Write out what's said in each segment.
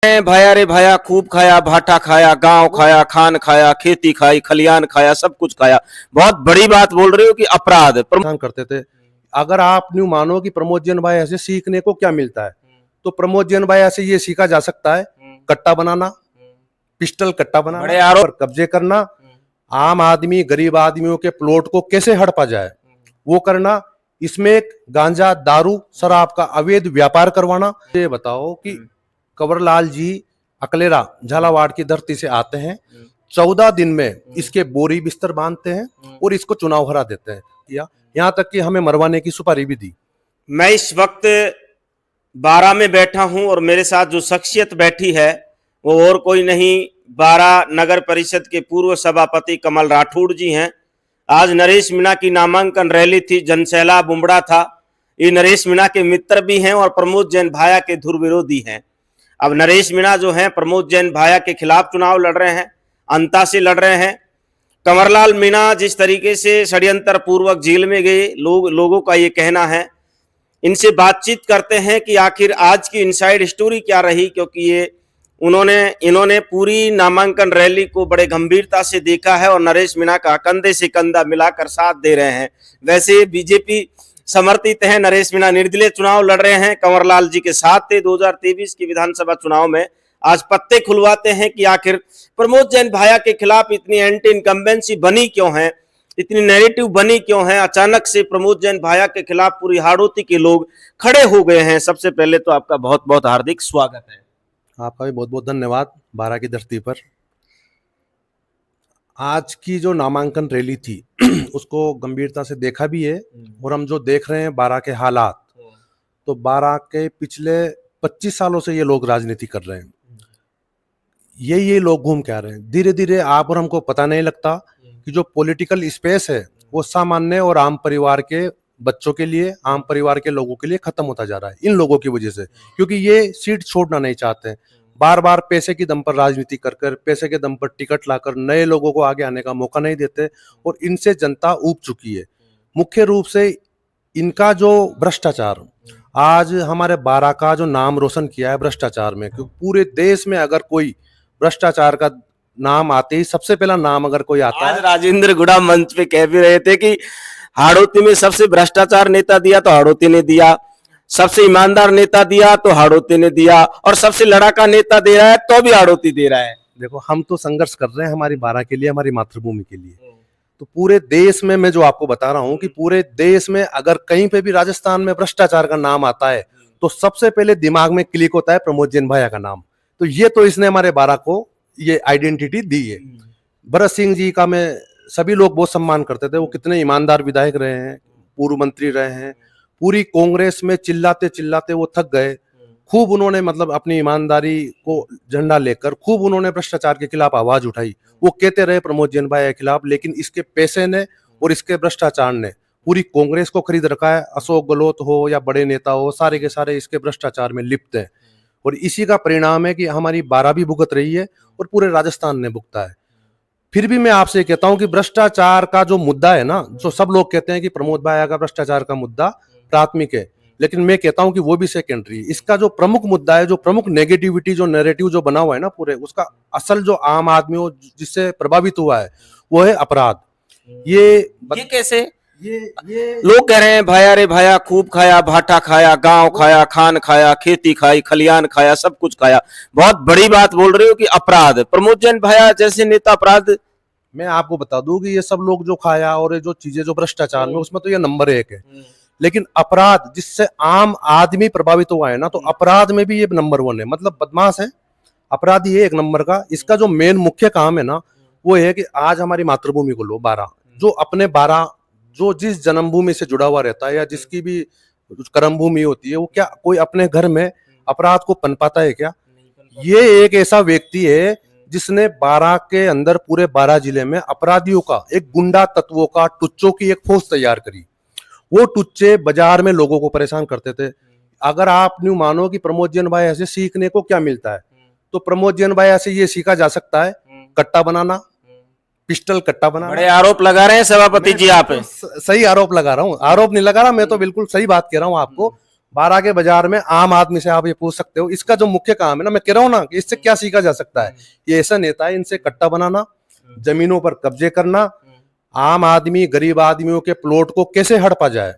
भाया रे भाया खूब खाया, भाटा खाया, गांव खाया, खान खाया, खेती खाई, खलियान खाया, सब कुछ खाया। बहुत बड़ी बात बोल रहे हो कि अपराध करते थे। अगर आप न्यू मानो कि प्रमोद जैन भाई ऐसे सीखने को क्या मिलता है, तो प्रमोद जैन भाई ऐसे ये सीखा जा सकता है, कट्टा बनाना, पिस्टल कट्टा बनाना, बड़े आरोप पर कब्जे करना, आम आदमी गरीब आदमियों के प्लॉट को कैसे हड़पा जाए वो करना, इसमें एक गांजा दारू शराब का अवैध व्यापार करवाना। ये बताओ कि कंवरलाल जी अकलेरा झालावाड़ की धरती से आते हैं, 14 दिन में इसके बोरी बिस्तर बांधते हैं और इसको चुनाव हरा देते हैं, या यहाँ तक कि हमें मरवाने की सुपारी भी दी। मैं इस वक्त बारा में बैठा हूं और मेरे साथ जो शख्सियत बैठी है वो और कोई नहीं, बारा नगर परिषद के पूर्व सभापति कमल राठौड़ जी हैं। आज नरेश मीणा की नामांकन रैली थी, जनसैलाब उमड़ा था। ये नरेश मीणा के मित्र भी हैं और प्रमोद जैन भाया के धुर विरोधी हैं। अब नरेश मीणा जो हैं प्रमोद जैन भाया के खिलाफ चुनाव लड़ रहे हैं, अंता से लड़ रहे हैं। कंवरलाल मीणा जिस तरीके से षड्यंत्र पूर्वक जेल में गए, लोगों का ये कहना है, इनसे बातचीत करते हैं कि आखिर आज की इनसाइड स्टोरी क्या रही, क्योंकि ये इन्होंने पूरी नामांकन रैली को बड़े गंभीरता से देखा है और नरेश मीणा का कंधे से कंधा मिलाकर साथ दे रहे हैं। वैसे बीजेपी समर्थित है, नरेश मीणा निर्दलीय चुनाव लड़ रहे हैं, कंवरलाल जी के साथ थे 2023 की विधानसभा चुनाव में। आज पत्ते खुलवाते हैं कि आखिर प्रमोद जैन भाया के खिलाफ इतनी एंटी इनकम्बेंसी बनी क्यों है, इतनी नैरेटिव बनी क्यों है। अचानक से प्रमोद जैन भाया के खिलाफ पूरी हाड़ौती के लोग खड़े हो गए हैं। सबसे पहले तो आपका बहुत बहुत हार्दिक स्वागत है। आपका भी बहुत बहुत धन्यवाद। बारा की धरती पर आज की जो नामांकन रैली थी उसको गंभीरता से देखा भी है, और हम जो देख रहे हैं बारा के हालात, तो बारा के पिछले 25 सालों से ये लोग राजनीति कर रहे हैं। ये लोग घूम के आ रहे हैं। धीरे धीरे आप और हमको पता नहीं लगता कि जो पॉलिटिकल स्पेस है वो सामान्य और आम परिवार के बच्चों के लिए, आम परिवार के लोगों के लिए खत्म होता जा रहा है इन लोगों की वजह से, क्योंकि ये सीट छोड़ना नहीं चाहते। बार बार पैसे के दम पर राजनीति कर कर, पैसे के दम पर टिकट लाकर नए लोगों को आगे आने का मौका नहीं देते, और इनसे जनता ऊब चुकी है। मुख्य रूप से इनका जो भ्रष्टाचार आज हमारे बारा का जो नाम रोशन किया है भ्रष्टाचार में, क्योंकि पूरे देश में अगर कोई भ्रष्टाचार का नाम आते ही सबसे पहला नाम अगर कोई आता है, राजेंद्र गुड़ा मंच पे कह भी रहे थे कि हाड़ौती में सबसे भ्रष्टाचार नेता दिया तो हाड़ौती ने दिया, सबसे ईमानदार नेता दिया तो हाड़ौती ने दिया, और सबसे लड़ाका नेता दे रहा है तो भी हाड़ौती दे रहा है। देखो हम तो संघर्ष कर रहे हैं हमारी बारा के लिए, हमारी मातृभूमि के लिए। तो पूरे देश में मैं जो आपको बता रहा हूं कि पूरे देश में अगर कहीं पे भी राजस्थान में भ्रष्टाचार का नाम आता है तो सबसे पहले दिमाग में क्लिक होता है प्रमोद जैन भाया का नाम। तो ये तो इसने हमारे बारा को ये आइडेंटिटी दी है। भरत सिंह जी का मैं सभी लोग बहुत सम्मान करते थे, वो कितने ईमानदार विधायक रहे हैं, पूर्व मंत्री रहे हैं। पूरी कांग्रेस में चिल्लाते चिल्लाते वो थक गए। खूब उन्होंने मतलब अपनी ईमानदारी को झंडा लेकर खूब उन्होंने भ्रष्टाचार के खिलाफ आवाज उठाई। वो कहते रहे प्रमोद जैन भाई के खिलाफ, लेकिन इसके पैसे ने और इसके भ्रष्टाचार ने पूरी कांग्रेस को खरीद रखा है। अशोक गहलोत हो या बड़े नेता हो, सारे के सारे इसके भ्रष्टाचार में लिप्त हैं, और इसी का परिणाम है कि हमारी बारा भी भुगत रही है और पूरे राजस्थान ने भुगता है। फिर भी मैं आपसे कहता हूं कि भ्रष्टाचार का जो मुद्दा है ना, जो सब लोग कहते हैं कि प्रमोद भाया का भ्रष्टाचार का मुद्दा प्राथमिक है, लेकिन मैं कहता हूं कि वो भी सेकेंडरी। इसका जो प्रमुख मुद्दा है, जो प्रमुख नेगेटिविटी, जो नैरेटिव जो बना हुआ है ना पूरे, उसका असल जो आम आदमी जिससे प्रभावित हुआ है वो है अपराध। ये कैसे? ये लोग कह रहे हैं भाया रे भाया खूब खाया, भाटा खाया, गांव खाया, खान खाया, खेती खाई, खलियान खाया, सब कुछ खाया। बहुत बड़ी बात बोल रहे हो कि अपराध, प्रमोद जैन भाया जैसे नेता अपराध। मैं आपको बता दूं कि ये सब लोग जो खाया और ये जो चीजें जो भ्रष्टाचार में, उसमें तो ये नंबर 1 है, लेकिन अपराध जिससे आम आदमी प्रभावित हुआ है ना, तो अपराध में भी ये नंबर 1 है। मतलब बदमाश है, अपराधी है 1 नंबर का। इसका जो मेन मुख्य काम है ना, वो है कि आज हमारी मातृभूमि को लो, बारा, जो अपने बारा जो जिस जन्मभूमि से जुड़ा हुआ रहता है या जिसकी भी कर्म भूमि होती है, वो क्या कोई अपने घर में अपराध को पनपाता है क्या? ये एक ऐसा व्यक्ति है जिसने बारा के अंदर, पूरे बारा जिले में अपराधियों का, एक गुंडा तत्वों का, टुच्चों की एक फौज तैयार करी। वो टुच्चे बाजार में लोगों को परेशान करते थे। अगर आप न्यू मानो कि प्रमोद जैन भाई ऐसे सीखने को क्या मिलता है, तो प्रमोद जैन भाई ऐसे ये सीखा जा सकता है, कट्टा बनाना, पिस्टल कट्टा बनाना। बड़े आरोप लगा रहे हैं सभापति जी आप। सही आरोप लगा रहा हूँ, आरोप नहीं लगा रहा, मैं तो बिल्कुल सही बात कह रहा हूँ आपको। बारह के बाजार में आम आदमी से आप ये पूछ सकते हो, इसका जो मुख्य काम है ना, मैं कह रहा हूँ ना कि इससे क्या सीखा जा सकता है। ये ऐसा नेता है, इनसे कट्टा बनाना, जमीनों पर कब्जे करना, आम आदमी गरीब आदमियों के प्लॉट को कैसे हड़पा जाए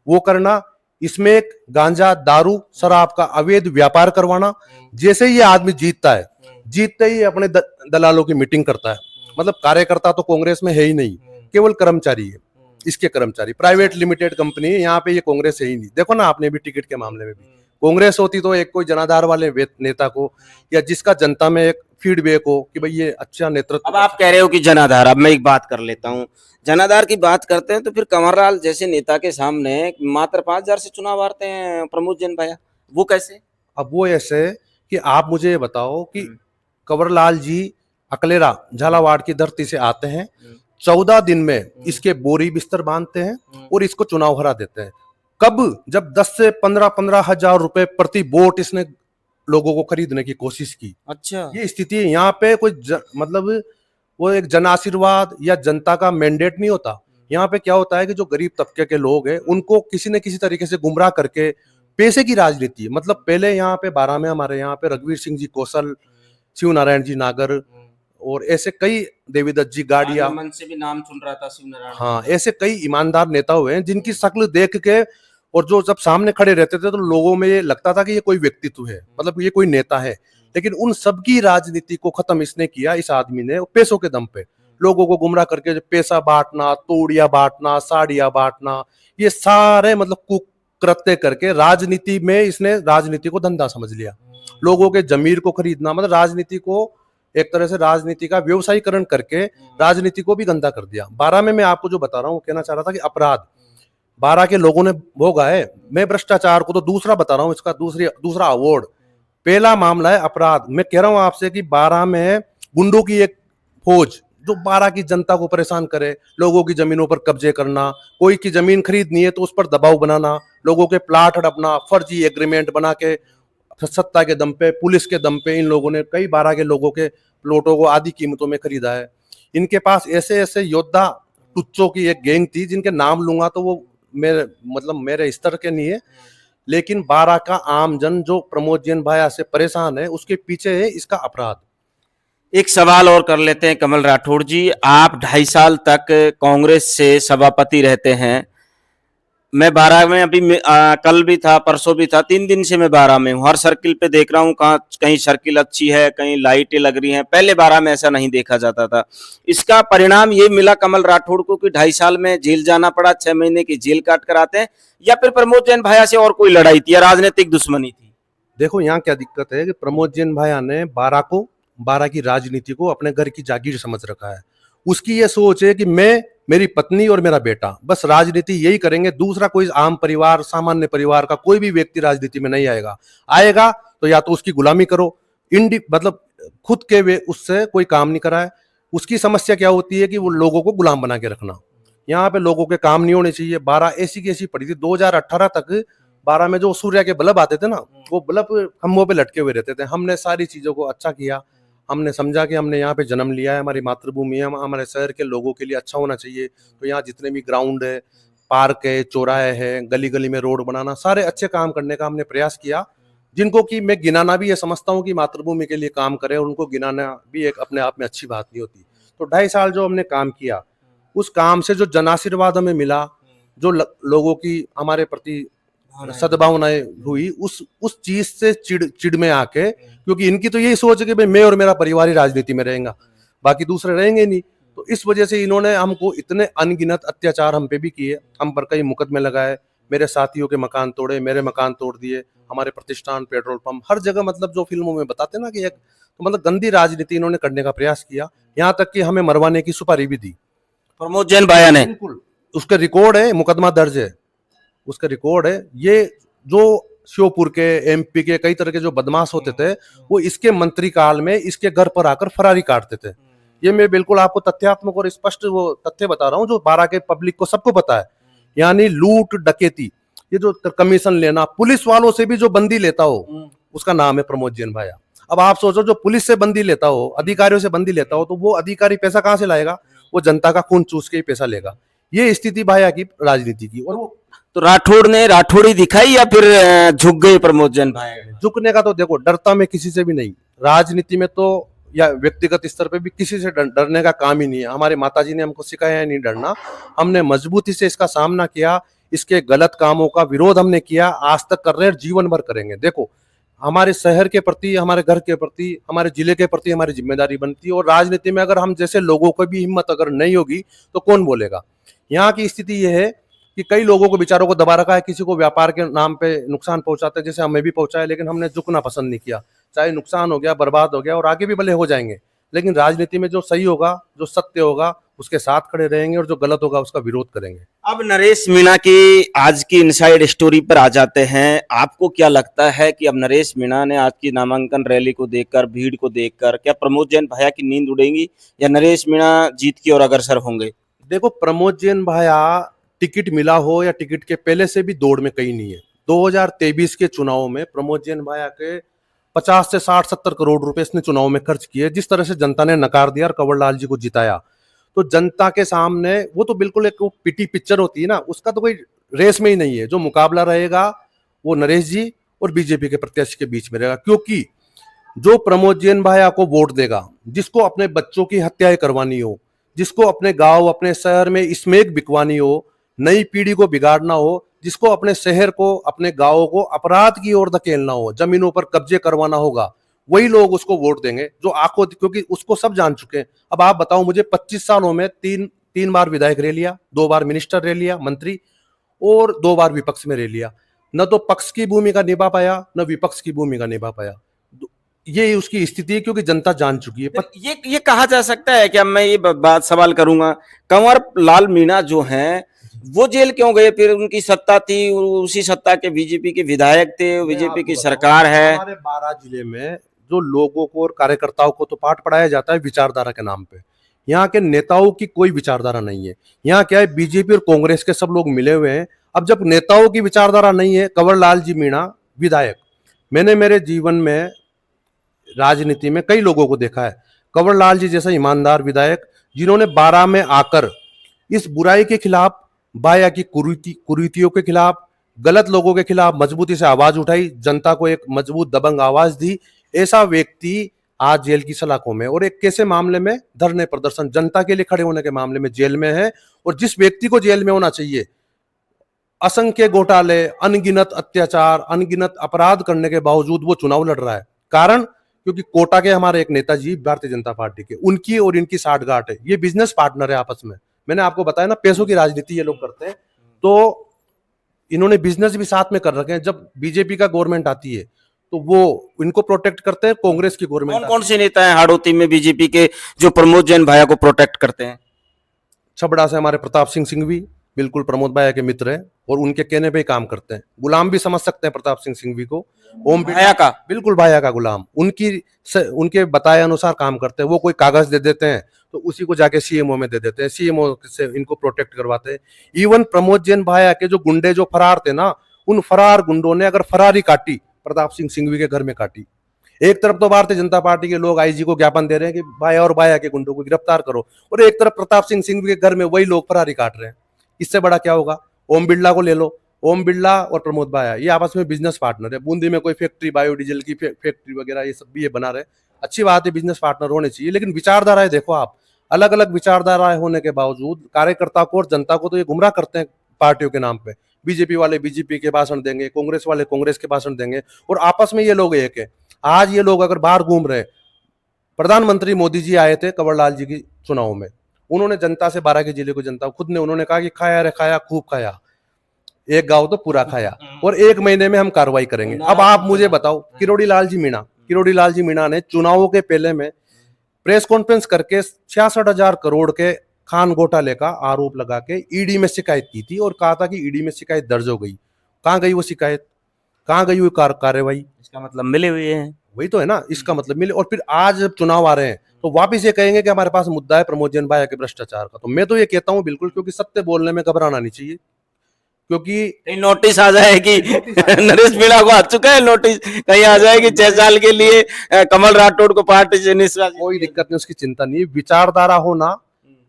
वो करना, इसमें एक गांजा दारू शराब का अवैध व्यापार करवाना। जैसे ही ये आदमी जीतता है, जीतते ही अपने दलालों की मीटिंग करता है। मतलब कार्यकर्ता तो कांग्रेस में है ही नहीं, केवल कर्मचारी है, इसके कर्मचारी, प्राइवेट लिमिटेड कंपनी है, यहाँ पे ये कांग्रेस है ही नहीं। देखो ना आपने भी टिकट के मामले में भी कांग्रेस होती तो एक कोई जनाधार वाले नेता को, या जिसका जनता में एक फीडबैक हो कि भाई ये अच्छा नेतृत्व। अब आप कह रहे हो कि जनाधार, अब मैं एक बात कर लेता हूँ, जनाधार की बात करते हैं तो फिर कंवरलाल जैसे नेता के सामने मात्र 5,000 से चुनाव हारते हैं प्रमोद जैन भैया, वो कैसे? अब वो ऐसे कि आप मुझे ये बताओ कि कंवरलाल जी अकलेरा झालावाड़ की धरती से आते हैं, 14 दिन में इसके बोरी बिस्तर बांधते हैं और इसको चुनाव हरा देते हैं। कब? जब 10 से 15 हजार रुपए प्रति वोट इसने लोगों को खरीदने की कोशिश की। अच्छा, ये स्थिति है यहाँ पे। कोई मतलब वो एक जन आशीर्वाद या जनता का मैंडेट नहीं होता। यहाँ पे क्या होता है कि जो गरीब तबके के लोग हैं उनको किसी न किसी तरीके से गुमराह करके पैसे की राजनीति है। मतलब पहले यहाँ पे 12 में हमारे यहाँ पे रघुवीर सिंह जी कौशल, शिव नारायण जी नागर और ऐसे कई, देवीदत्त जी गाड़िया, मन से भी नाम सुन रहा था शिव नारायण। हाँ, ऐसे कई ईमानदार नेता हुए हैं जिनकी शक्ल देख के, और जो जब सामने खड़े रहते थे तो लोगों में ये लगता था कि ये कोई व्यक्तित्व है, मतलब ये कोई नेता है। लेकिन उन सबकी राजनीति को खत्म इसने किया, इस आदमी ने, पैसों के दम पे लोगों को गुमराह करके पैसा बांटना, तोड़िया बांटना, साड़ियां बांटना, ये सारे मतलब कुकृत्य करके राजनीति में इसने राजनीति को धंधा समझ लिया। लोगों के जमीर को खरीदना, मतलब राजनीति को एक तरह से राजनीति का व्यवसायीकरण करके राजनीति को भी गंदा कर दिया। 12 में मैं आपको जो बता रहा हूँ, कहना चाह रहा था कि अपराध 12 के लोगों ने भोगा है। मैं भ्रष्टाचार को तो दूसरा बता रहा हूँ, इसका दूसरा अवार्ड। पहला मामला है अपराध। मैं कह रहा हूं आपसे कि 12 में गुंडों की एक फौज जो 12 की जनता को परेशान करे, लोगों की जमीनों पर कब्जे करना, कोई की जमीन खरीदनी है तो उस पर दबाव बनाना, लोगों के प्लाट हड़पना, फर्जी एग्रीमेंट बना के सत्ता के दम पे, पुलिस के दम पे इन लोगों ने कई 12 के लोगों के प्लॉटों को आधी कीमतों में खरीदा है। इनके पास ऐसे ऐसे योद्धा टुच्चों की एक गैंग थी जिनके नाम लूंगा तो वो मेरे स्तर के नहीं है, लेकिन 12 का आमजन जो प्रमोद जैन भाया से परेशान है उसके पीछे है इसका अपराध। एक सवाल और कर लेते हैं कमल राठौड़ जी, आप 2.5 साल तक कांग्रेस से सभापति रहते हैं। मैं 12 में अभी कल भी था, परसों भी था, 3 दिन से मैं 12 में हूँ। हर सर्किल पे देख रहा हूँ, कहीं सर्किल अच्छी है, कहीं लाइटें लग रही हैं। पहले 12 में ऐसा नहीं देखा जाता था। इसका परिणाम ये मिला कमल राठौड़ को कि 2.5 साल में जेल जाना पड़ा, 6 महीने की जेल काट कर आते हैं, या फिर प्रमोद जैन भाया से और कोई लड़ाई थी या राजनीतिक दुश्मनी थी? देखो यहाँ क्या दिक्कत है कि प्रमोद जैन भाया ने 12 की राजनीति को अपने घर की जागीर समझ रखा है। उसकी ये सोच है कि मैं, मेरी पत्नी और मेरा बेटा बस राजनीति यही करेंगे, दूसरा कोई आम परिवार, सामान्य परिवार का कोई भी व्यक्ति राजनीति में नहीं आएगा तो या तो उसकी गुलामी करो, मतलब खुद के वे उससे कोई काम नहीं कराए। उसकी समस्या क्या होती है कि वो लोगों को गुलाम बना के रखना। यहाँ पे लोगों के काम नहीं होने चाहिए। 12 ऐसी की ऐसी पड़ी थी। 2018 तक 12 में जो सूर्य के बल्ब आते थे ना, वो बल्ब खम्भों पे लटके हुए रहते थे। हमने सारी चीजों को अच्छा किया। हमने समझा कि हमने यहाँ पे जन्म लिया है, हमारी मातृभूमि है, हमारे शहर के लोगों के लिए अच्छा होना चाहिए। तो यहाँ जितने भी ग्राउंड है, पार्क है, चौराहे है, गली गली में रोड बनाना, सारे अच्छे काम करने का हमने प्रयास किया, जिनको कि मैं गिनाना भी ये समझता हूँ कि मातृभूमि के लिए काम करे, और उनको गिनाना भी एक अपने आप में अच्छी बात नहीं होती। तो 2.5 साल जो हमने काम किया, उस काम से जो जन आशीर्वाद हमें मिला, जो लोगों की हमारे प्रति सद्भावनाएं हुई, उस चीज से चिड़ में आके, क्योंकि इनकी तो यही सोच है कि भाई मैं और मेरा परिवार ही राजनीति में रहेगा, बाकी दूसरे रहेंगे नहीं। तो इस वजह से इन्होंने हमको इतने अनगिनत अत्याचार हम पे भी किए, हम पर कई मुकदमे लगाए, मेरे साथियों के मकान तोड़े, मेरे मकान तोड़ दिए, हमारे प्रतिष्ठान, पेट्रोल पंप, हर जगह, मतलब जो फिल्मों में बताते ना कि एक तो मतलब गंदी राजनीति इन्होंने करने का प्रयास किया। यहाँ तक कि हमें मरवाने की सुपारी भी दी प्रमोद जैन भाया ने। बिल्कुल, उसका रिकॉर्ड है, मुकदमा दर्ज है, उसका रिकॉर्ड है। ये जो श्योपुर के, एमपी के कई तरह के जो बदमाश होते थे, वो इसके मंत्री काल में इसके घर पर आकर फरारी काटते थे। ये मैं बिल्कुल आपको तथ्यात्मक और स्पष्ट वो तथ्य बता रहा हूँ जो 12 के पब्लिक को सबको पता है। यानी लूट डकैती, ये जो कमीशन लेना, पुलिस वालों से भी जो बंदी लेता हो, उसका नाम है प्रमोद जैन भाया। अब आप सोचो, जो पुलिस से बंदी लेता हो, अधिकारियों से बंदी लेता हो, तो वो अधिकारी पैसा कहां से लाएगा? वो जनता का खून चूस के ही पैसा लेगा। ये स्थिति भाया की राजनीति की। और वो तो राठौड़ ने राठौड़ी दिखाई या फिर झुक गए प्रमोद जैन भाई? झुकने का तो देखो, डरता मैं किसी से भी नहीं, राजनीति में तो या व्यक्तिगत स्तर पे भी किसी से डरने का काम ही नहीं है। हमारे माताजी ने हमको सिखाया है नहीं डरना, हमने मजबूती से इसका सामना किया, इसके गलत कामों का विरोध हमने किया, आज तक कर रहे हैं, जीवन भर करेंगे। देखो, हमारे शहर के प्रति, हमारे घर के प्रति, हमारे जिले के प्रति हमारी जिम्मेदारी बनती है, और राजनीति में अगर हम जैसे लोगों को भी हिम्मत अगर नहीं होगी तो कौन बोलेगा। यहाँ की स्थिति यह है कि कई लोगों को बेचारों को दबा रखा है, किसी को व्यापार के नाम पे नुकसान पहुंचाते हैं, जैसे हमें भी पहुंचा है, लेकिन हमने झुकना पसंद नहीं किया। चाहे नुकसान हो गया, बर्बाद हो गया, और आगे भी भले हो जाएंगे, लेकिन राजनीति में जो सही होगा, जो सत्य होगा, उसके साथ खड़े रहेंगे, और जो गलत होगा उसका विरोध करेंगे। अब नरेश मीणा की आज की इनसाइड स्टोरी पर आ जाते हैं। आपको क्या लगता है कि अब नरेश मीणा ने आज की नामांकन रैली को देखकर, भीड़ को देखकर, क्या प्रमोद जैन भैया की नींद उड़ेगी या नरेश मीणा जीत की ओर अग्रसर होंगे? देखो, प्रमोद जैन भैया टिकट मिला हो या टिकट के पहले से भी दौड़ में कहीं नहीं है। 2023 के चुनाव में प्रमोद जैन भैया के 50 से 60-70 करोड़ रुपए इसने चुनाव में खर्च किए। जिस तरह से जनता ने नकार दिया और कंवरलाल जी को जिताया, तो जनता के सामने वो तो बिल्कुल एक पिटी पिक्चर होती है ना, उसका तो कोई रेस में ही नहीं है। जो मुकाबला रहेगा वो नरेश जी और बीजेपी के प्रत्याशी के बीच में रहेगा, क्योंकि जो प्रमोद जैन भैया को वोट देगा, जिसको अपने बच्चों की हत्याएं करवानी हो, जिसको अपने गांव, अपने शहर में स्मैक बिकवानी हो, नई पीढ़ी को बिगाड़ना हो, जिसको अपने शहर को, अपने गांव को अपराध की ओर धकेलना हो, जमीनों पर कब्जे करवाना होगा, वही लोग उसको वोट देंगे जो आंखों, क्योंकि उसको सब जान चुके हैं। अब आप बताओ मुझे, 25 सालों में तीन बार विधायक रह लिया, 2 बार मिनिस्टर रह लिया, मंत्री, और 2 बार विपक्ष में रह लिया। न तो पक्ष की भूमिका निभा पाया, न विपक्ष की भूमिका निभा पाया। ये उसकी स्थिति है, क्योंकि जनता जान चुकी है। ये कहा जा सकता है कि अब मैं ये बात सवाल करूंगा, कंवर लाल मीणा जो हैं वो जेल क्यों गए? फिर उनकी सत्ता थी, उसी सत्ता के बीजेपी के विधायक थे, बीजेपी की सरकार है। हमारे 12 जिले में जो लोगों को और कार्यकर्ताओं को तो पाठ पढ़ाया जाता है विचारधारा के नाम पे, यहाँ के नेताओं की कोई विचारधारा नहीं है। यहाँ क्या है, बीजेपी और कांग्रेस के सब लोग मिले हुए हैं। अब जब नेताओं की विचारधारा नहीं है, कंवरलाल जी मीणा विधायक, मैंने मेरे जीवन में राजनीति में कई लोगों को देखा है, कंवरलाल जी जैसा ईमानदार विधायक, जिन्होंने 12 में आकर इस बुराई के खिलाफ, बाया की कुरीतियों के खिलाफ, गलत लोगों के खिलाफ मजबूती से आवाज उठाई, जनता को एक मजबूत दबंग आवाज दी। ऐसा व्यक्ति आज जेल की सलाखों में, और एक कैसे मामले में, धरने प्रदर्शन, जनता के लिए खड़े होने के मामले में जेल में है। और जिस व्यक्ति को जेल में होना चाहिए, असंख्य घोटाले, अनगिनत अत्याचार, अनगिनत अपराध करने के बावजूद वो चुनाव लड़ रहा है। कारण, क्योंकि कोटा के हमारे एक नेताजी भारतीय जनता पार्टी के, उनकी और इनकी साठगांठ है। ये बिजनेस पार्टनर है आपस में। मैंने आपको बताया ना, पैसों की राजनीति ये लोग करते हैं, तो इन्होंने बिजनेस भी साथ में कर रखे हैं। जब बीजेपी का गवर्नमेंट आती है तो वो इनको प्रोटेक्ट करते हैं, कांग्रेस की गवर्नमेंट। कौन से नेता हैं हाड़ौती में बीजेपी के जो प्रमोद जैन भैया को प्रोटेक्ट करते हैं? छबड़ा से हमारे प्रताप सिंह सिंघवी बिल्कुल प्रमोद भैया के मित्र हैं, और उनके कहने पे ही काम करते हैं। गुलाम भी समझ सकते हैं प्रताप सिंह सिंघवी को। ओम भैया का बिल्कुल भैया का गुलाम, उनके बताए अनुसार काम करते हैं। वो कोई कागज दे देते हैं तो उसी को जाके सीएमओ में दे देते हैं, सीएमओ से इनको प्रोटेक्ट करवाते हैं। इवन प्रमोद जैन भैया के जो गुंडे जो फरार थे ना, उन फरार गुंडों ने अगर फरारी काटी, प्रताप सिंह सिंघवी के घर में काटी। एक तरफ तो भारतीय जनता पार्टी के लोग आईजी को ज्ञापन दे रहे हैं कि भाई और भाया के गुंडों को गिरफ्तार करो, और एक तरफ प्रताप सिंह सिंघवी के घर में वही लोग फरारी काट रहे हैं। इससे बड़ा क्या होगा? ओम बिरला को ले लो, ओम बिरला और प्रमोद भाया ये आपस में बिजनेस पार्टनर है। बूंदी में कोई फैक्ट्री, बायोडीजल की फैक्ट्री वगैरह ये सब भी ये बना रहे। अच्छी बात है, बिजनेस पार्टनर होने चाहिए, लेकिन विचारधाराएं देखो आप, अलग अलग विचारधाराएं होने के बावजूद कार्यकर्ता को और जनता को तो ये गुमराह करते हैं पार्टियों के नाम पे। बीजेपी वाले बीजेपी के भाषण देंगे, कांग्रेस वाले कांग्रेस के भाषण देंगे, और आपस में ये लोग एक है। आज ये लोग अगर बाहर घूम रहे, प्रधानमंत्री मोदी जी आए थे कंवरलाल जी की चुनाव में, उन्होंने जनता से, 12 के जिले को जनता खुद ने उन्होंने कहा कि खाया रे खाया, खूब खाया, एक गांव तो पूरा खाया, और 1 महीने में हम कार्रवाई करेंगे। अब आप मुझे बताओ, किरोड़ी लाल जी मीणा ने चुनावों के पहले में प्रेस कॉन्फ्रेंस करके 66,000 करोड़ के खान घोटाले का आरोप लगा के ईडी में शिकायत की थी, और कहा था कि ईडी में शिकायत दर्ज हो गई। कहां गई वो शिकायत? कहां गई वो कार्रवाई? इसका मतलब मिले हुए हैं, वही तो है ना, इसका मतलब मिले। और फिर आज जब चुनाव आ रहे हैं तो वापिस ये कहेंगे कि हमारे पास मुद्दा है प्रमोद जैन भैया के भ्रष्टाचार का। तो मैं तो ये कहता हूं बिल्कुल, क्योंकि सत्य बोलने में घबराना नहीं चाहिए, क्योंकि नोटिस आ जाए कि नरेश मीणा को आ चुका है नोटिस, कहीं आ जाए कि 6 साल के लिए कमल राठौड़ को पार्टी से निष्कासित। कोई दिक्कत नहीं, उसकी चिंता नहीं। विचारधारा होना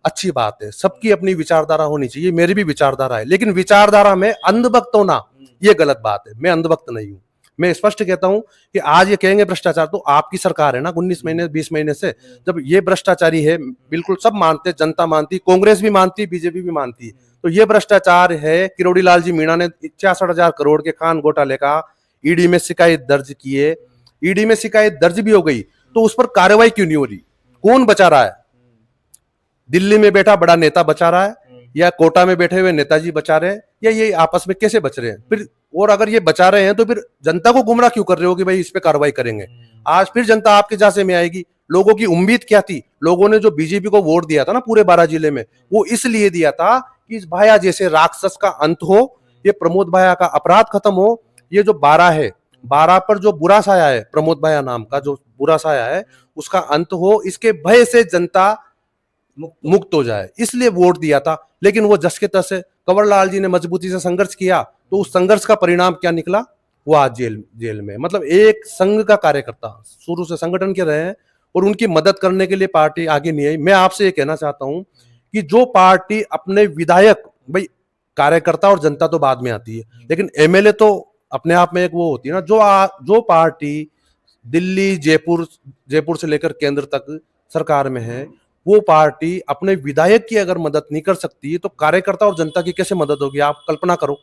अच्छी बात है, सबकी अपनी विचारधारा होनी चाहिए, मेरी भी विचारधारा है, लेकिन विचारधारा में अंधभक्त होना ये गलत बात है। मैं अंधभक्त नहीं हूं। मैं स्पष्ट कहता हूं कि आज ये कहेंगे भ्रष्टाचार, तो आपकी सरकार है ना 19 महीने 20 महीने से, जब ये भ्रष्टाचारी है, बिल्कुल सब मानते, जनता मानती, कांग्रेस भी मानती, बीजेपी भी मानती, तो ये भ्रष्टाचार है। किरोड़ी लाल जी मीणा ने 66,000 करोड़ के खान घोटाले का ईडी में शिकायत दर्ज किए, ईडी में शिकायत दर्ज भी हो गई, तो उस पर कार्रवाई क्यों नहीं हो रही? कौन बचा रहा है? दिल्ली में बैठा बड़ा नेता बचा रहा है, या कोटा में बैठे हुए नेताजी बचा रहे हैं, या ये आपस में कैसे बच रहे हैं फिर? और अगर ये बचा रहे हैं तो फिर जनता को गुमराह क्यों कर रहे हो कि भाई इस पे कार्रवाई करेंगे? आज फिर जनता आपके जासे में आएगी। लोगों की उम्मीद क्या थी? लोगों ने जो बीजेपी को वोट दिया था ना पूरे 12 जिले में, वो इसलिए दिया था कि इस भाया जैसे राक्षस का अंत हो, ये प्रमोद भाया का अपराध खत्म हो, ये जो 12 है, 12 पर जो बुरा साया है, प्रमोद भाया नाम का जो बुरा साया है, उसका अंत हो, इसके भय से जनता मुक्त हो जाए, इसलिए वोट दिया था। लेकिन वो जस के तस है। कंवरलाल जी ने मजबूती से संघर्ष किया, तो उस संघर्ष का परिणाम क्या निकला? वो आज जेल में। मतलब एक संघ का कार्यकर्ता शुरू से संगठन के रहे हैं और उनकी मदद करने के लिए पार्टी आगे नहीं आई। मैं आपसे ये कहना चाहता हूं कि जो पार्टी अपने विधायक, भाई कार्यकर्ता और जनता तो बाद में आती है, लेकिन एमएलए तो अपने आप में एक वो होती है ना, जो पार्टी दिल्ली जयपुर से लेकर केंद्र तक सरकार में है, वो पार्टी अपने विधायक की अगर मदद नहीं कर सकती तो कार्यकर्ता और जनता की कैसे मदद होगी? आप कल्पना करो।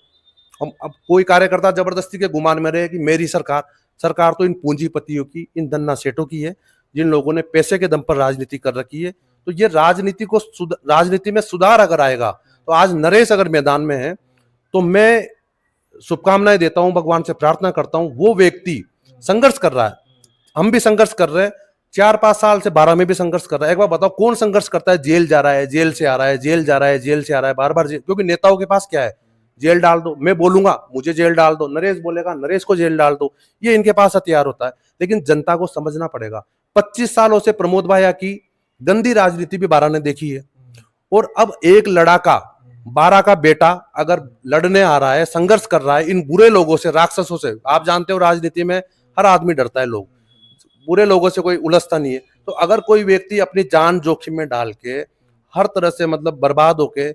अब कोई कार्यकर्ता जबरदस्ती के गुमान में रहे कि मेरी सरकार तो इन पूंजीपतियों की, इन धन्ना सेठों की है, जिन लोगों ने पैसे के दम पर राजनीति कर रखी है। तो ये राजनीति में सुधार अगर आएगा, तो आज नरेश अगर मैदान में है, तो मैं शुभकामनाएं देता हूं, भगवान से प्रार्थना करता हूं, वो व्यक्ति संघर्ष कर रहा है, हम भी संघर्ष कर रहे हैं, 4-5 साल से 12 में भी संघर्ष कर रहा है। एक बार बताओ कौन संघर्ष करता है? जेल जा रहा है, जेल से आ रहा है, जेल जा रहा है, जेल से आ रहा है, बार बार जेल, क्योंकि नेताओं के पास क्या है? जेल डाल दो। मैं बोलूंगा मुझे जेल डाल दो, नरेश बोलेगा नरेश को जेल डाल दो, ये इनके पास हथियार होता है। लेकिन जनता को समझना पड़ेगा। 25 सालों से प्रमोद भाया की गंदी राजनीति भी 12 ने देखी है, और अब एक लड़ाका 12 का बेटा अगर लड़ने आ रहा है, संघर्ष कर रहा है इन बुरे लोगों से, राक्षसों से। आप जानते हो राजनीति में हर आदमी डरता है, लोग बुरे लोगों से कोई उलझता नहीं है। तो अगर कोई व्यक्ति अपनी जान जोखिम में डाल के हर तरह से मतलब बर्बाद होके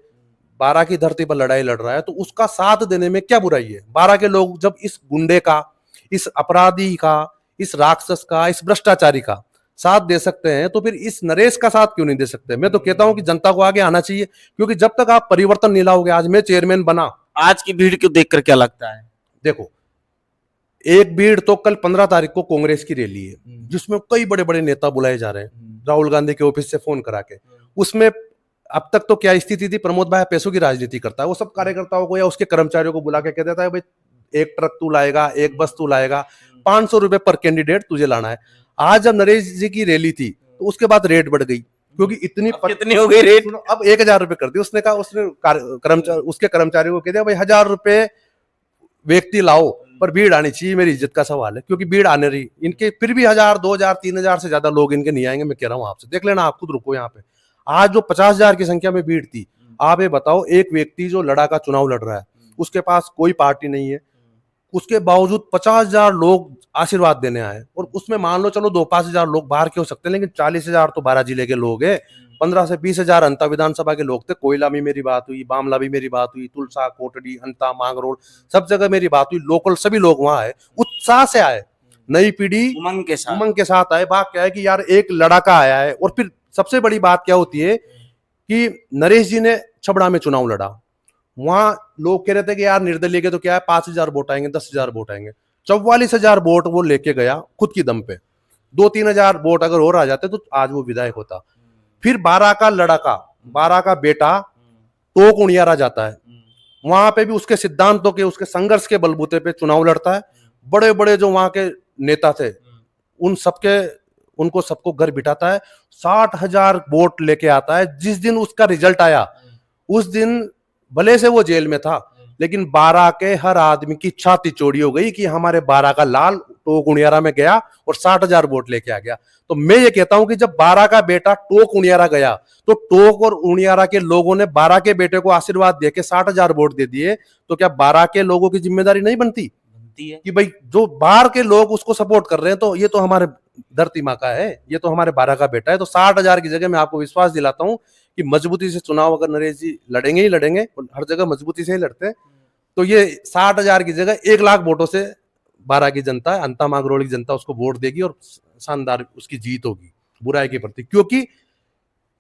12 की धरती पर लड़ाई लड़ रहा है, तो उसका साथ देने में क्या बुराई है? 12 के लोग जब इस गुंडे का, इस अपराधी का, इस राक्षस का, इस भ्रष्टाचारी का साथ दे सकते हैं, तो फिर इस नरेश का साथ क्यों नहीं दे सकते? मैं तो कहता हूं कि जनता को आगे आना चाहिए, क्योंकि जब तक आप परिवर्तन नहीं लाओगे, आज मैं चेयरमैन बना, आज की भीड़ को देखकर क्या लगता है? देखो एक भीड़ तो कल 15 तारीख को कांग्रेस की रैली है, जिसमें कई बड़े बड़े नेता बुलाए जा रहे हैं, राहुल गांधी के ऑफिस से फोन करा के। उसमें अब तक तो क्या स्थिति थी? प्रमोद भाई पैसों की राजनीति करता है, वो सब कार्यकर्ताओं को या उसके कर्मचारियों को बुला के कह देता है भाई एक ट्रक तू लाएगा, एक बस तू लाएगा, 500 रुपए पर कैंडिडेट तुझे लाना है। आज जब नरेश जी की रैली थी, तो उसके बाद रेट बढ़ गई, क्योंकि कितनी हो गई रेट? अब 1000 रुपए कर दी। उसने कहा, उसके कर्मचारियों को कह दिया भाई 1000 रुपए व्यक्ति लाओ, पर भीड़ आनी चाहिए, मेरी इज्जत का सवाल है, क्योंकि भीड़ आने रही इनके, फिर भी 1000, 2000, 3000 से ज्यादा लोग इनके नहीं आएंगे। मैं कह रहा हूं आपसे, देख लेना, आप खुद रुको यहाँ पे। आज जो 50,000 की संख्या में भीड़ थी, आप ये बताओ, एक व्यक्ति जो लड़ा का चुनाव लड़ रहा है, उसके पास कोई पार्टी नहीं है, उसके बावजूद 50,000 लोग आशीर्वाद देने आए, और उसमें मान लो चलो 2-5 लोग बाहर के हो सकते हैं, लेकिन 40,000 तो 12 जिले के लोग हैं, 15 से 20,000 अंता विधानसभा के लोग थे। कोयला में मेरी बात हुई, बामला भी मेरी बात हुई, तुलसा, कोटड़ी, अंता, मांगरोल, सब जगह मेरी बात हुई। लोकल सभी लोग वहां आए, उत्साह से आए, नई पीढ़ी उमंग के साथ आए। बात क्या है कि यार एक लड़ाका आया है। और फिर सबसे बड़ी बात क्या होती है कि नरेश जी ने छबड़ा में चुनाव लड़ा, वहां लोग कह रहे थे कि यार निर्दलीय के तो क्या है, 5,000 वोट आएंगे, 10,000 वोट आएंगे। 44,000 वोट वो लेके गया खुद की दम पे। 2-3,000 वोट अगर और आ जाते तो आज वो विधायक होता। फिर 12 का लड़का, 12 का बेटा टोक उनियारा जाता है, वहां पे भी उसके सिद्धांतों के, उसके संघर्ष के बलबूते पे चुनाव लड़ता है। बड़े बड़े जो वहां के नेता थे, उनको सबको घर बिठाता है, 60,000 वोट लेके आता है। जिस दिन उसका रिजल्ट आया, उस दिन भले से वो जेल में था, लेकिन 12 के हर आदमी की छाती चौड़ी हो गई कि हमारे 12 का लाल टोक उनियारा में गया और 60,000 वोट लेके आ गया। तो मैं ये कहता हूं कि जब 12 का बेटा टोक उनियारा गया, तो टोक और उनियारा के लोगों ने 12 के बेटे को आशीर्वाद देके 60,000 वोट दे दिए, तो क्या 12 के लोगों की जिम्मेदारी नहीं बनती है कि भाई जो बाहर के लोग उसको सपोर्ट कर रहे हैं, तो ये तो हमारे धरती माँ का है, ये तो हमारे 12 का बेटा है। तो 60,000 की जगह मैं आपको विश्वास दिलाता हूं कि मजबूती से चुनाव अगर नरेश जी लड़ेंगे ही लड़ेंगे, और हर जगह मजबूती से ही लड़ते हैं, तो ये 60,000 की जगह 1 लाख वोटों से बारां की जनता, अंता मागरोली की जनता उसको वोट देगी और शानदार उसकी जीत होगी बुराई के प्रति। क्योंकि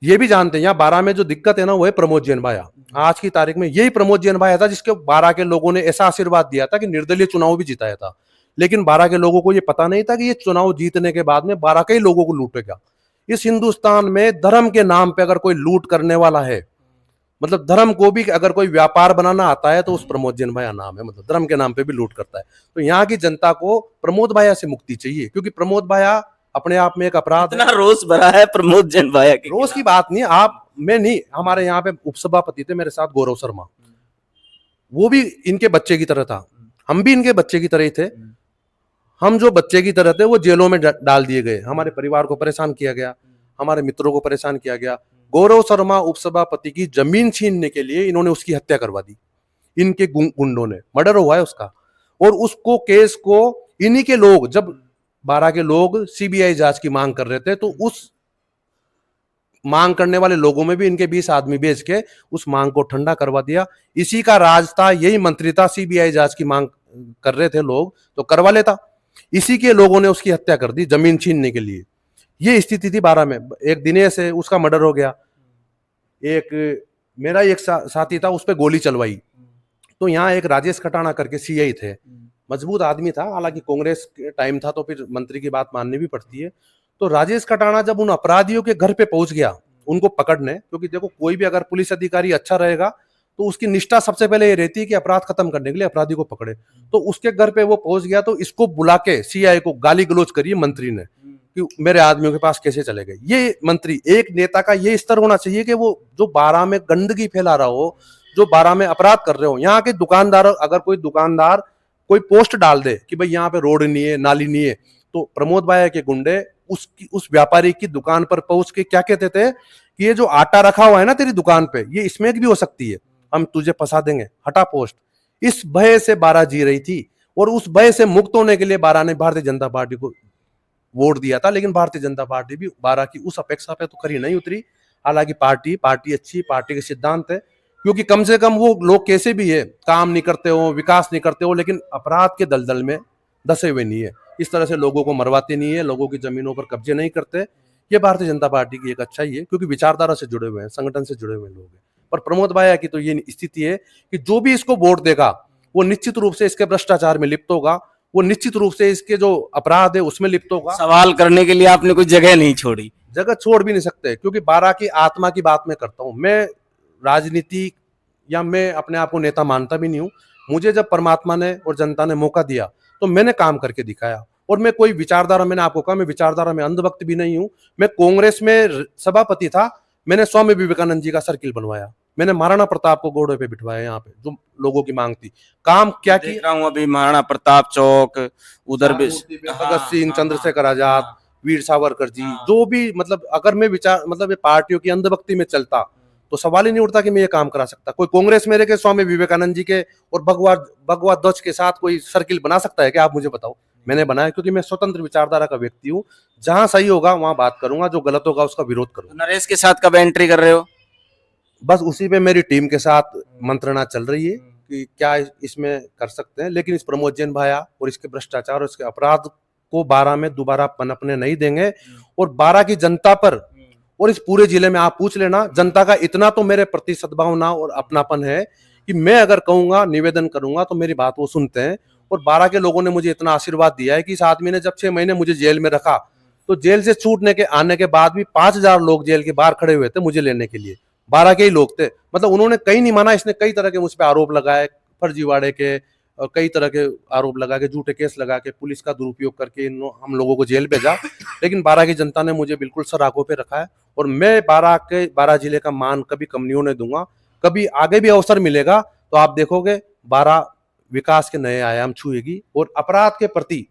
ये भी जानते हैं यहाँ बारां में जो दिक्कत है ना, वो है प्रमोद जैन भाया। आज की तारीख में यही प्रमोद जैन भाया था जिसके बारां के लोगों ने ऐसा आशीर्वाद दिया था कि निर्दलीय चुनाव भी जिताया था, लेकिन बारां के लोगों को ये पता नहीं था कि ये चुनाव जीतने के बाद में बारां के ही लोगों को लूटेगा। इस हिंदुस्तान में धर्म के नाम पे अगर कोई लूट करने वाला है, मतलब धर्म को भी अगर कोई व्यापार बनाना आता है तो उस प्रमोद जैन भाया नाम है, मतलब धर्म के नाम पे भी लूट करता है। तो यहाँ की जनता को प्रमोद भाया से मुक्ति चाहिए, क्योंकि प्रमोद भाया अपने आप में एक अपराध इतना रोष भरा है प्रमोद जैन भाया के। रोज की बात नहीं, आप मैं नहीं, हमारे यहाँ पे उपसभापति थे मेरे साथ गौरव शर्मा, वो भी इनके बच्चे की तरह था, हम भी इनके बच्चे की तरह ही थे। हम जो बच्चे की तरह थे वो जेलों में डाल दिए गए, हमारे परिवार को परेशान किया गया, हमारे मित्रों को परेशान किया गया। गौरव शर्मा उपसभापति की जमीन छीनने के लिए इन्होंने उसकी हत्या करवा दी, इनके गुंडों ने, मर्डर हुआ है उसका। और उसको केस को इन्हीं के लोग, जब बारां के लोग सीबीआई जांच की मांग कर रहे थे, तो उस मांग करने वाले लोगों में भी इनके 20 आदमी भेज के उस मांग को ठंडा करवा दिया। इसी का राज था, यही मंत्री था, सीबीआई जांच की मांग कर रहे थे लोग तो करवा लेता, इसी के लोगों ने उसकी हत्या कर दी जमीन छीनने के लिए। ये स्थिति थी बारां में। एक दिनेश है, उसका मर्डर हो गया। एक मेरा एक साथी था, उस पर गोली चलवाई। तो यहाँ एक राजेश कटाना करके सीआई थे, मजबूत आदमी था, हालांकि कांग्रेस के टाइम था तो फिर मंत्री की बात माननी भी पड़ती है। तो राजेश कटाना जब उन अपराधियों के घर पे पहुंच गया उनको पकड़ने, क्योंकि देखो कोई भी अगर पुलिस अधिकारी अच्छा रहेगा तो उसकी निष्ठा सबसे पहले ये रहती है कि अपराध खत्म करने के लिए अपराधी को पकड़े। तो उसके घर पे वो पहुंच गया, तो इसको बुला के सीआई को गाली गलौज करी मंत्री ने कि मेरे आदमियों के पास कैसे चले गए। ये मंत्री, एक नेता का ये स्तर होना चाहिए कि वो जो बारां में गंदगी फैला रहा हो, जो बारां में अपराध कर रहे हो, यहाँ के दुकानदार, अगर कोई दुकानदार कोई पोस्ट डाल दे कि भाई यहाँ पे रोड नहीं है, नाली नहीं है, तो प्रमोद भाया के गुंडे उस व्यापारी की दुकान पर पहुंच के क्या कहते थे कि ये जो आटा रखा हुआ है ना तेरी दुकान पे, ये स्मैक भी हो सकती है, हम तुझे फंसा देंगे, हटा पोस्ट। इस भय से बारां जी रही थी, और उस भय से मुक्त होने के लिए बारां ने भारतीय जनता पार्टी को वोट दिया था। लेकिन भारतीय जनता पार्टी भी बारां की उस अपेक्षा पे तो खरी नहीं उतरी। हालांकि पार्टी अच्छी, पार्टी के सिद्धांत है, क्योंकि कम से कम वो लोग कैसे भी है, काम नहीं करते हो, विकास नहीं करते हो, लेकिन अपराध के दलदल में धसे हुए नहीं है, इस तरह से लोगों को मरवाते नहीं है, लोगों की जमीनों पर कब्जे नहीं करते। ये भारतीय जनता पार्टी की एक अच्छाई है, क्योंकि विचारधारा से जुड़े हुए हैं, संगठन से जुड़े हुए लोग हैं। पर प्रमोद भाया की तो ये स्थिति है कि जो भी इसको वोट देगा वो निश्चित रूप से इसके भ्रष्टाचार में लिप्त होगा, वो निश्चित रूप से इसके जो अपराध है उसमें लिप्त होगा। सवाल करने के लिए आपने कोई जगह नहीं छोड़ी। जगह छोड़ भी नहीं सकते, क्योंकि बारां की आत्मा की बात मैं करता हूं। मैं राजनीति या मैं अपने आप को नेता मानता भी नहीं हूं। मुझे जब परमात्मा ने और जनता ने मौका दिया तो मैंने काम करके दिखाया। और मैं कोई विचारधारा, मैंने आपको कहा मैं विचारधारा में अंधभक्त भी नहीं हूं। मैं कांग्रेस में सभापति था, मैंने स्वामी विवेकानंद जी का सर्किल बनवाया, मैंने महाराणा प्रताप को घोड़े पे बिठवाया, यहाँ पे जो लोगों की मांग थी। काम क्या देख रहा हूं अभी महाराणा प्रताप चौक, उधर भी भगत सिंह, चंद्रशेखर आजाद, वीर सावरकर जी, जो भी, मतलब अगर मैं विचार, मतलब ये पार्टियों की अंधभक्ति में चलता तो सवाल ही नहीं उठता कि मैं ये काम करा सकता। कोई कांग्रेस में रह के स्वामी विवेकानंद जी के और भगवा ध्वज के साथ कोई सर्किल बना सकता है क्या? आप मुझे बताओ। मैंने बनाया, क्योंकि मैं स्वतंत्र विचारधारा का व्यक्ति हूँ। जहां सही होगा वहां बात करूंगा, जो गलत होगा उसका विरोध करूंगा। नरेश के साथ कब एंट्री कर रहे हो? बस उसी पे मेरी टीम के साथ मंत्रणा चल रही है कि क्या इसमें कर सकते हैं। लेकिन इस प्रमोद जैन भाया और इसके भ्रष्टाचार और इसके अपराध को बारां में दोबारा पनपने नहीं देंगे। और बारां की जनता पर और इस पूरे जिले में आप पूछ लेना, जनता का इतना तो मेरे प्रति सद्भावना और अपनापन है कि मैं अगर कहूंगा, निवेदन करूंगा तो मेरी बात वो सुनते हैं। और बारां के लोगों ने मुझे इतना आशीर्वाद दिया है कि इस आदमी ने जब 6 महीने मुझे जेल में रखा, तो जेल से छूटने के आने के बाद भी 5,000 लोग जेल के बाहर खड़े हुए थे मुझे लेने के लिए। बारां के ही लोग थे, मतलब उन्होंने कहीं नहीं माना। इसने कई तरह के मुझ पर आरोप लगाए, फर्जीवाड़े के, कई तरह के आरोप लगा के, झूठे केस लगा के, पुलिस का दुरुपयोग करके हम लोगों को जेल भेजा। लेकिन बारां की जनता ने मुझे बिल्कुल सर आंखों पे रखा है। और मैं बारां जिले का मान कभी कम नहीं होने दूंगा। कभी आगे भी अवसर मिलेगा तो आप देखोगे बारां विकास के नए आयाम छुएगी। और अपराध के प्रति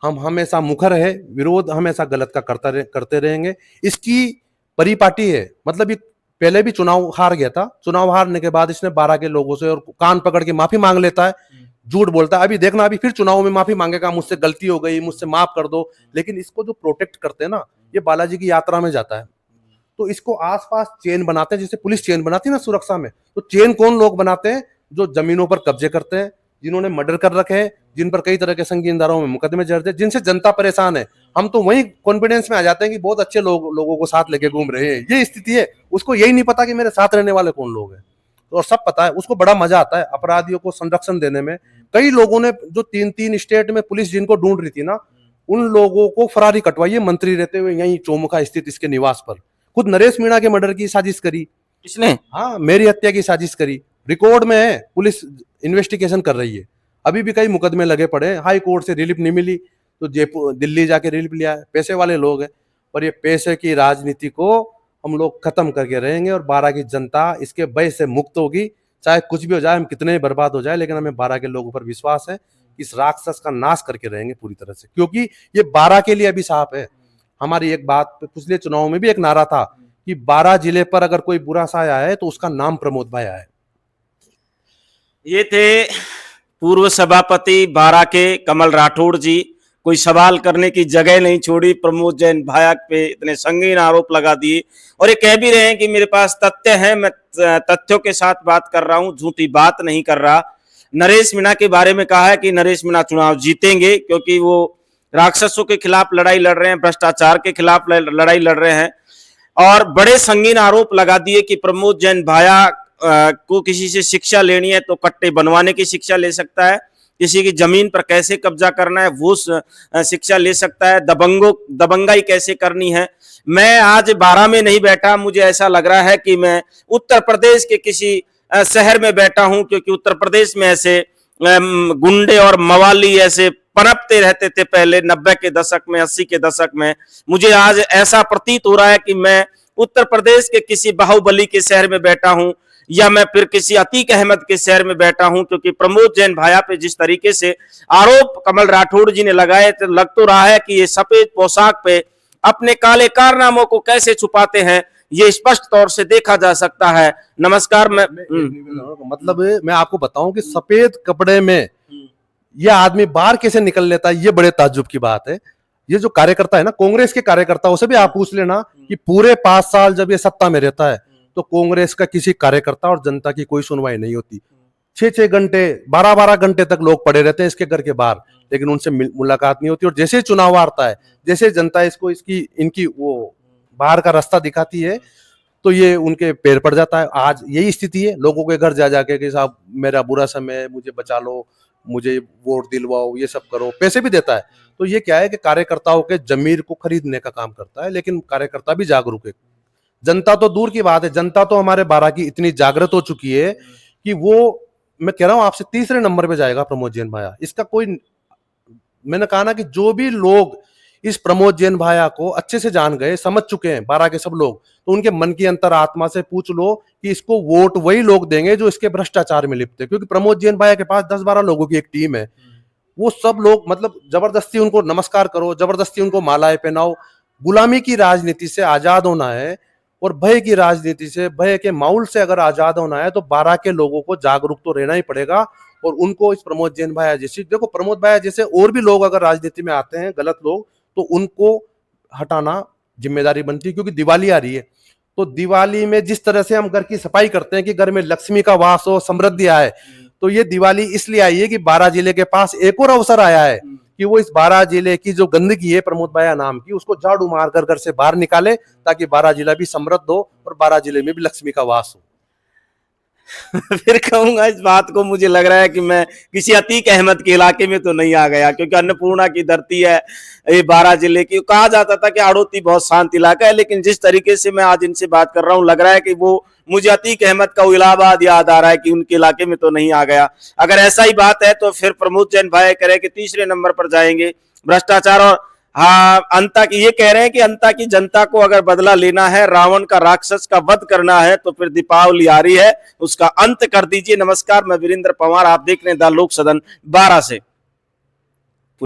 हम हमेशा मुखर है, विरोध हमेशा गलत का करते रहेंगे। इसकी परिपाटी है, मतलब ये पहले भी चुनाव हार गया था, चुनाव हारने के बाद इसने बारां के लोगों से और कान पकड़ के माफी मांग लेता है, झूठ बोलता है। अभी देखना, अभी फिर चुनाव में माफी मांगेगा, मुझसे गलती हो गई, मुझसे माफ कर दो। लेकिन इसको जो प्रोटेक्ट करते हैं ना, ये बालाजी की यात्रा में जाता है, तो इसको आसपास चेन बनाते हैं, जैसे पुलिस चेन बनाती है ना सुरक्षा में, तो चेन कौन लोग बनाते हैं? जो जमीनों पर कब्जे करते हैं, जिन्होंने मर्डर कर रखे हैं, जिन पर कई तरह के संगीन धाराओं में मुकदमे जड़ते हैं, जिनसे जनता परेशान है। हम तो वही कॉन्फिडेंस में आ जाते हैं कि बहुत अच्छे लोगों को साथ लेके घूम रहे हैं, ये स्थिति है। उसको यही नहीं पता कि मेरे साथ रहने वाले कौन लोग हैं, और सब पता है। उसको बड़ा मजा आता है अपराधियों को संरक्षण देने में। कई लोगों ने, जो 3-3 स्टेट में पुलिस जिनको ढूंढ रही थी ना, उन लोगों को फरारी कटवाई है मंत्री रहते हुए यहीं चौमुखा स्थित इसके निवास पर। खुद नरेश मीणा के मर्डर की साजिश करी किसने? हाँ, मेरी हत्या की साजिश करी, रिकॉर्ड में है, पुलिस इन्वेस्टिगेशन कर रही है। अभी भी कई मुकदमे लगे पड़े हैं, हाई कोर्ट से रिलीफ नहीं मिली तो जयपुर दिल्ली जाके रिलीफ लिया है। पैसे वाले लोग हैं, और ये पैसे की राजनीति को हम लोग खत्म करके रहेंगे, और बारां की जनता इसके भय से मुक्त होगी। चाहे कुछ भी हो जाए, हम कितने ही बर्बाद हो जाए, लेकिन हमें बारां के लोगों पर विश्वास है। इस राक्षस का नाश करके रहेंगे पूरी तरह से, क्योंकि ये बारां के लिए अभिशाप है। हमारी एक बात, पिछले चुनाव में भी एक नारा था कि बारां जिले पर अगर कोई बुरा साया है तो उसका नाम प्रमोद भाई है। ये थे पूर्व सभापति बारां के कमल राठौड़ जी। कोई सवाल करने की जगह नहीं छोड़ी, प्रमोद जैन भाया पे इतने संगीन आरोप लगा दिए, और ये कह भी रहे हैं कि मेरे पास तथ्य हैं, मैं तथ्यों के साथ बात कर रहा हूं, झूठी बात नहीं कर रहा। नरेश मीणा के बारे में कहा है कि नरेश मीणा चुनाव जीतेंगे, क्योंकि वो राक्षसों के खिलाफ लड़ाई लड़ रहे हैं, भ्रष्टाचार के खिलाफ लड़ाई लड़ रहे हैं, और बड़े संगीन आरोप लगा दिए कि प्रमोद जैन भाया को किसी से शिक्षा लेनी है तो कट्टे बनवाने की शिक्षा ले सकता है, किसी की जमीन पर कैसे कब्जा करना है वो शिक्षा ले सकता है, दबंगाई कैसे करनी है। मैं आज बारां में नहीं बैठा, मुझे ऐसा लग रहा है कि मैं उत्तर प्रदेश के किसी शहर में बैठा हूं, क्योंकि उत्तर प्रदेश में ऐसे गुंडे और मवाली ऐसे पनपते रहते थे पहले 90 के दशक में, 80 के दशक में। मुझे आज ऐसा प्रतीत हो रहा है कि मैं उत्तर प्रदेश के किसी बाहुबली के शहर में बैठा हूं, या मैं फिर किसी अतीक अहमद के शहर में बैठा हूं, क्योंकि प्रमोद जैन भाया पे जिस तरीके से आरोप कमल राठौड़ जी ने लगाए, तो लग तो रहा है कि ये सफेद पोशाक पे अपने काले कारनामों को कैसे छुपाते हैं, ये स्पष्ट तौर से देखा जा सकता है। नमस्कार, मतलब मैं आपको बताऊं कि सफेद कपड़े में यह आदमी बाहर कैसे निकल लेता है, ये बड़े ताज्जुब की बात है। ये जो कार्यकर्ता है ना, कांग्रेस के कार्यकर्ताओं से भी आप पूछ लेना कि पूरे 5 साल जब ये सत्ता में रहता है तो कांग्रेस का किसी कार्यकर्ता और जनता की कोई सुनवाई नहीं होती। 6-6 घंटे, 12-12 घंटे तक लोग पड़े रहते हैं इसके घर के बाहर, लेकिन उनसे मुलाकात नहीं होती। और जैसे चुनाव आता है, जैसे जनता इसको इनकी वो बाहर का रास्ता दिखाती है, तो ये उनके पैर पड़ जाता है। आज यही स्थिति है, लोगों के घर जा जाके कि साहब मेरा बुरा समय, मुझे बचा लो, मुझे वोट दिलवाओ, ये सब करो, पैसे भी देता है। तो ये क्या है कि कार्यकर्ताओं के जमीर को खरीदने का काम करता है, लेकिन कार्यकर्ता भी जागरूक है। जनता तो दूर की बात है, जनता तो हमारे बारां की इतनी जागृत हो चुकी है कि वो, मैं कह रहा हूं आपसे, तीसरे नंबर पे जाएगा प्रमोद जैन भाया। इसका कोई, मैंने कहा ना कि जो भी लोग इस प्रमोद जैन भाया को अच्छे से जान गए, समझ चुके हैं बारां के सब लोग, तो उनके मन की अंतरात्मा से पूछ लो कि इसको वोट वही लोग देंगे जो इसके भ्रष्टाचार में लिप्त है। क्योंकि प्रमोद जैन भाया के पास 10-12 लोगों की एक टीम है, वो सब लोग मतलब जबरदस्ती उनको नमस्कार करो, जबरदस्ती उनको मालाएं पहनाओ। गुलामी की राजनीति से आजाद होना है और भय की राजनीति से, भय के माहौल से अगर आजाद होना है तो बारां के लोगों को जागरूक तो रहना ही पड़ेगा। और उनको इस प्रमोद जैन भाया जैसे, देखो प्रमोद भाया जैसे और भी लोग अगर राजनीति में आते हैं गलत लोग, तो उनको हटाना जिम्मेदारी बनती है। क्योंकि दिवाली आ रही है, तो दिवाली में जिस तरह से हम घर की सफाई करते हैं कि घर में लक्ष्मी का वास हो, समृद्धि आए, तो ये दिवाली इसलिए आई है कि बारां जिले के पास एक और अवसर आया है कि वो इस बारां जिले की जो गंदगी है प्रमोद भाया नाम की, उसको झाड़ू मारकर घर से बाहर निकाले, ताकि बारां जिला भी समृद्ध हो और बारां जिले में भी लक्ष्मी का वास हो। फिर कहूंगा इस बात को, मुझे लग रहा है कि मैं किसी अतीक अहमद के इलाके में तो नहीं आ गया, क्योंकि अन्नपूर्णा की धरती है ये बारां जिले की। कहा जाता था कि हाड़ौती बहुत शांत इलाका है, लेकिन जिस तरीके से मैं आज इनसे बात कर रहा हूं, लग रहा है कि वो मुझे अतीक अहमद का इलाहाबाद याद आ रहा है कि उनके इलाके में तो नहीं आ गया। अगर ऐसा ही बात है तो फिर प्रमोद जैन भाई कह रहे कि तीसरे नंबर पर जाएंगे भ्रष्टाचार। और हाँ, अंता की ये कह रहे हैं कि अंता की जनता को अगर बदला लेना है, रावण का राक्षस का वध करना है, तो फिर दीपावली आ रही है, उसका अंत कर दीजिए। नमस्कार, मैं वीरेंद्र पवार, आप देख रहे हैं द लोक सदन बारां से।